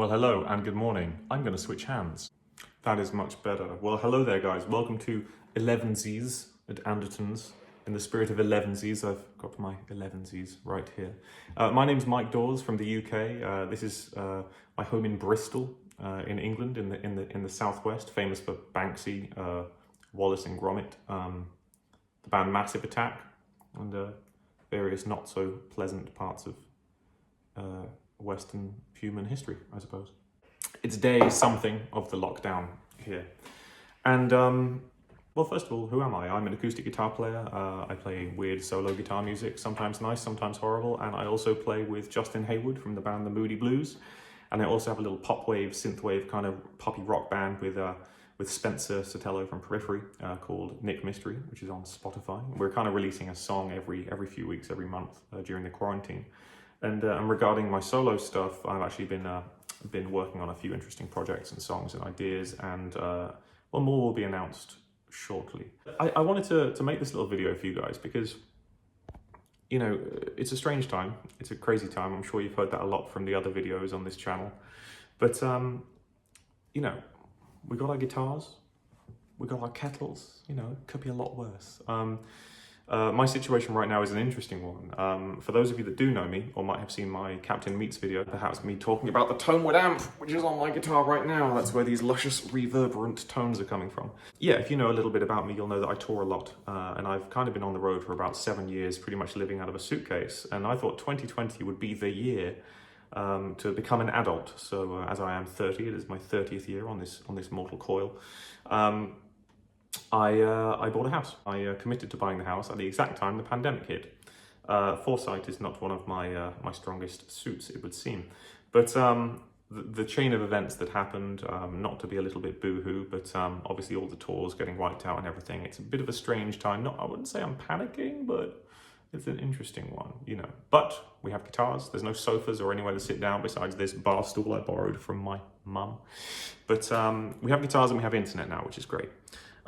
Well, hello and good morning. I'm going to switch hands. That is much better. Well, hello there, guys. Welcome to Elevenses at Andertons. In the spirit of Elevenses, I've got my Elevenses right here. My name's Mike Dawes from the UK. This is my home in Bristol, in England, in the southwest, famous for Banksy, Wallace and Gromit, the band Massive Attack, and various not so pleasant parts of Western human history, I suppose. It's day something of the lockdown here. And, well, first of all, who am I? I'm an acoustic guitar player. I play weird solo guitar music, sometimes nice, sometimes horrible. And I also play with Justin Hayward from the band The Moody Blues. And I also have a little pop wave, synth wave kind of poppy rock band with Spencer Sotelo from Periphery called Nick Mystery, which is on Spotify. We're kind of releasing a song every few weeks, every month during the quarantine. And regarding my solo stuff, I've actually been working on a few interesting projects and songs and ideas, and well, more will be announced shortly. I wanted to make this little video for you guys because, you know, it's a strange time. It's a crazy time. I'm sure you've heard that a lot from the other videos on this channel. But, you know, we got our guitars, we got our kettles, you know, it could be a lot worse. My situation right now is an interesting one. For those of you that do know me, or might have seen my Captain Meats video, perhaps me talking about the Tonewood amp, which is on my guitar right now. That's where these luscious, reverberant tones are coming from. Yeah, if you know a little bit about me, you'll know that I tour a lot, and I've kind of been on the road for about 7 years, pretty much living out of a suitcase, and I thought 2020 would be the year to become an adult. So as I am 30, it is my 30th year on this mortal coil. I bought a house. I committed to buying the house at the exact time the pandemic hit. Foresight is not one of my strongest suits, it would seem. But the chain of events that happened, not to be a little bit boo-hoo, but obviously all the tours getting wiped out and everything, it's a bit of a strange time. I wouldn't say I'm panicking, but it's an interesting one, you know. But we have guitars. There's no sofas or anywhere to sit down besides this bar stool I borrowed from my mum. But we have guitars and we have internet now, which is great.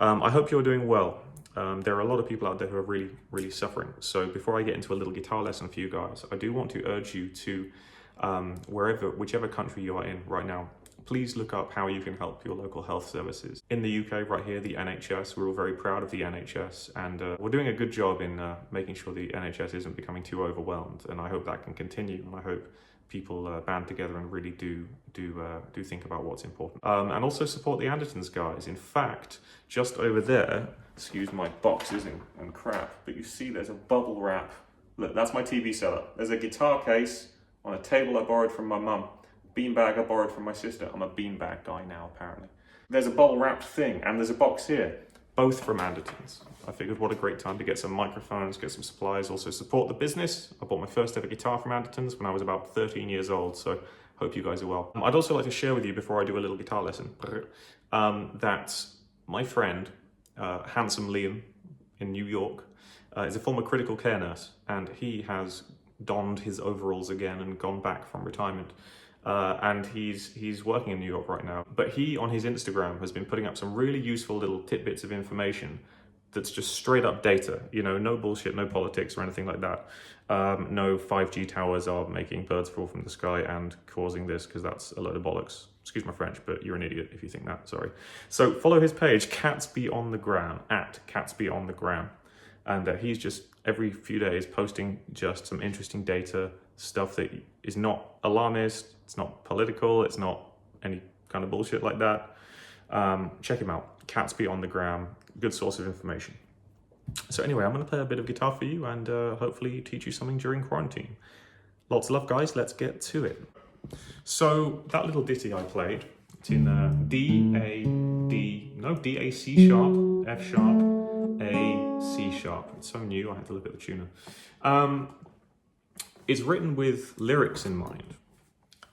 I hope you're doing well. There are a lot of people out there who are really, really suffering. So before I get into a little guitar lesson for you guys, I do want to urge you to, whichever country you are in right now, please look up how you can help your local health services. In the UK, right here, the NHS, we're all very proud of the NHS, and we're doing a good job in making sure the NHS isn't becoming too overwhelmed, and I hope that can continue, and I hope people band together and really do think about what's important. And also support the Andertons guys. In fact, just over there, excuse my boxes and crap, but you see there's a bubble wrap. Look, that's my TV setup. There's a guitar case on a table I borrowed from my mum. Beanbag I borrowed from my sister. I'm a beanbag guy now, apparently. There's a bubble wrapped thing, and there's a box here, both from Andertons. I figured what a great time to get some microphones, get some supplies, also support the business. I bought my first ever guitar from Andertons when I was about 13 years old, so hope you guys are well. I'd also like to share with you, before I do a little guitar lesson, that my friend, Handsome Liam in New York, is a former critical care nurse, and he has donned his overalls again and gone back from retirement. And he's working in New York right now. But he, on his Instagram, has been putting up some really useful little tidbits of information that's just straight up data, you know, no bullshit, no politics or anything like that. No 5G towers are making birds fall from the sky and causing this, because that's a load of bollocks. Excuse my French, but you're an idiot if you think that, sorry. So follow his page, Catsby on the Gram, at Catsby on the Gram. And he's just every few days posting just some interesting data, stuff that is not alarmist, it's not political, it's not any kind of bullshit like that. Check him out, Catsby on the Gram, good source of information. So anyway, I'm going to play a bit of guitar for you and hopefully teach you something during quarantine. Lots of love, guys. Let's get to it. So that little ditty I played, it's in D, A, C sharp, F sharp, A, C sharp. It's so new, I had to look at the tuner. It's written with lyrics in mind.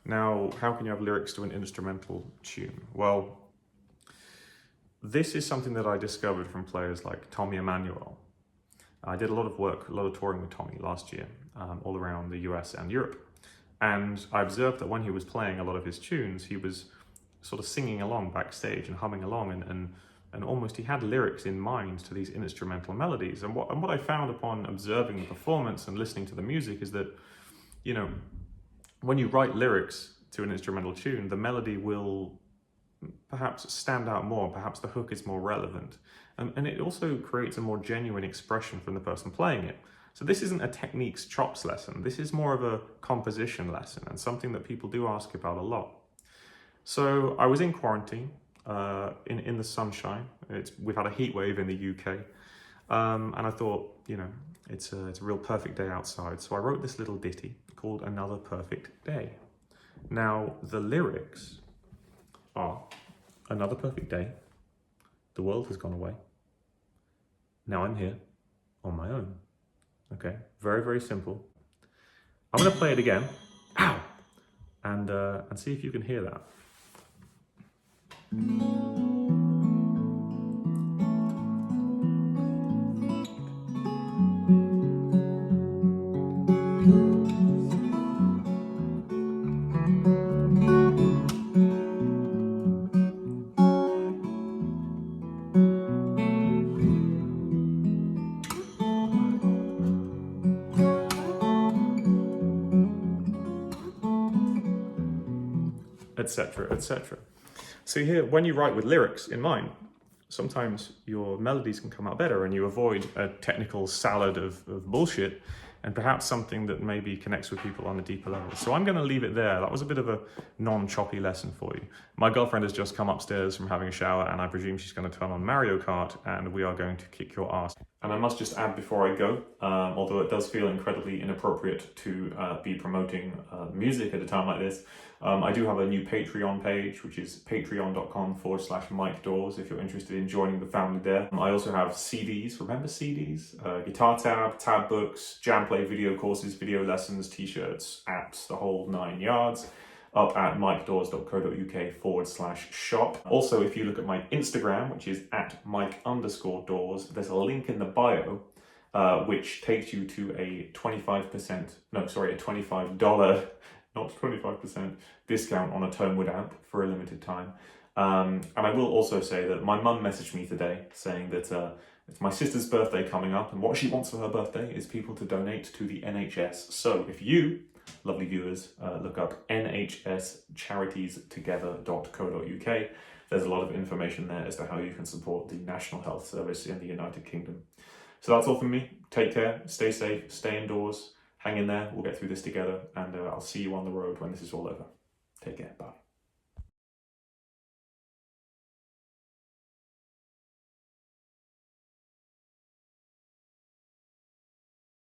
Now, how can you have lyrics to an instrumental tune? Well, this is something that I discovered from players like Tommy Emmanuel. I did a lot of work, a lot of touring with Tommy last year, all around the US and Europe. And I observed that when he was playing a lot of his tunes, he was sort of singing along backstage and humming along, and almost he had lyrics in mind to these instrumental melodies. And what I found upon observing the performance and listening to the music is that, you know, when you write lyrics, to an instrumental tune, the melody will perhaps stand out more, perhaps the hook is more relevant. And it also creates a more genuine expression from the person playing it. So this isn't a techniques chops lesson, this is more of a composition lesson, and something that people do ask about a lot. So I was in quarantine, in the sunshine. We've had a heat wave in the UK, and I thought, you know, it's a real perfect day outside. So I wrote this little ditty called Another Perfect Day. Now, the lyrics are: another perfect day, the world has gone away, now I'm here on my own. Okay, very, very simple. I'm gonna play it again, ow, and see if you can hear that. Etc., etc. So here, when you write with lyrics in mind, sometimes your melodies can come out better and you avoid a technical salad of bullshit, and perhaps something that maybe connects with people on a deeper level. So I'm going to leave it there. That was a bit of a non-choppy lesson for you. My girlfriend has just come upstairs from having a shower, and I presume she's going to turn on Mario Kart, and we are going to kick your ass. And I must just add before I go, although it does feel incredibly inappropriate to be promoting music at a time like this, I do have a new Patreon page, which is patreon.com/Mike Dawes, if you're interested in joining the family there. I also have CDs, remember CDs? Guitar tab books, jam play video courses, video lessons, t-shirts, apps, the whole 9 yards, up at mikedawes.co.uk/shop. Also, if you look at my Instagram, which is at Mike_Dawes, there's a link in the bio which takes you to a $25, not 25% discount on a Tonewood amp for a limited time. And I will also say that my mum messaged me today saying that it's my sister's birthday coming up, and what she wants for her birthday is people to donate to the NHS. So if you, lovely viewers, look up nhscharitiestietogether.co.uk, there's a lot of information there as to how you can support the National Health Service in the United Kingdom. So that's all from me. Take care, stay safe, stay indoors, hang in there, we'll get through this together, and I'll see you on the road when this is all over. Take care, bye.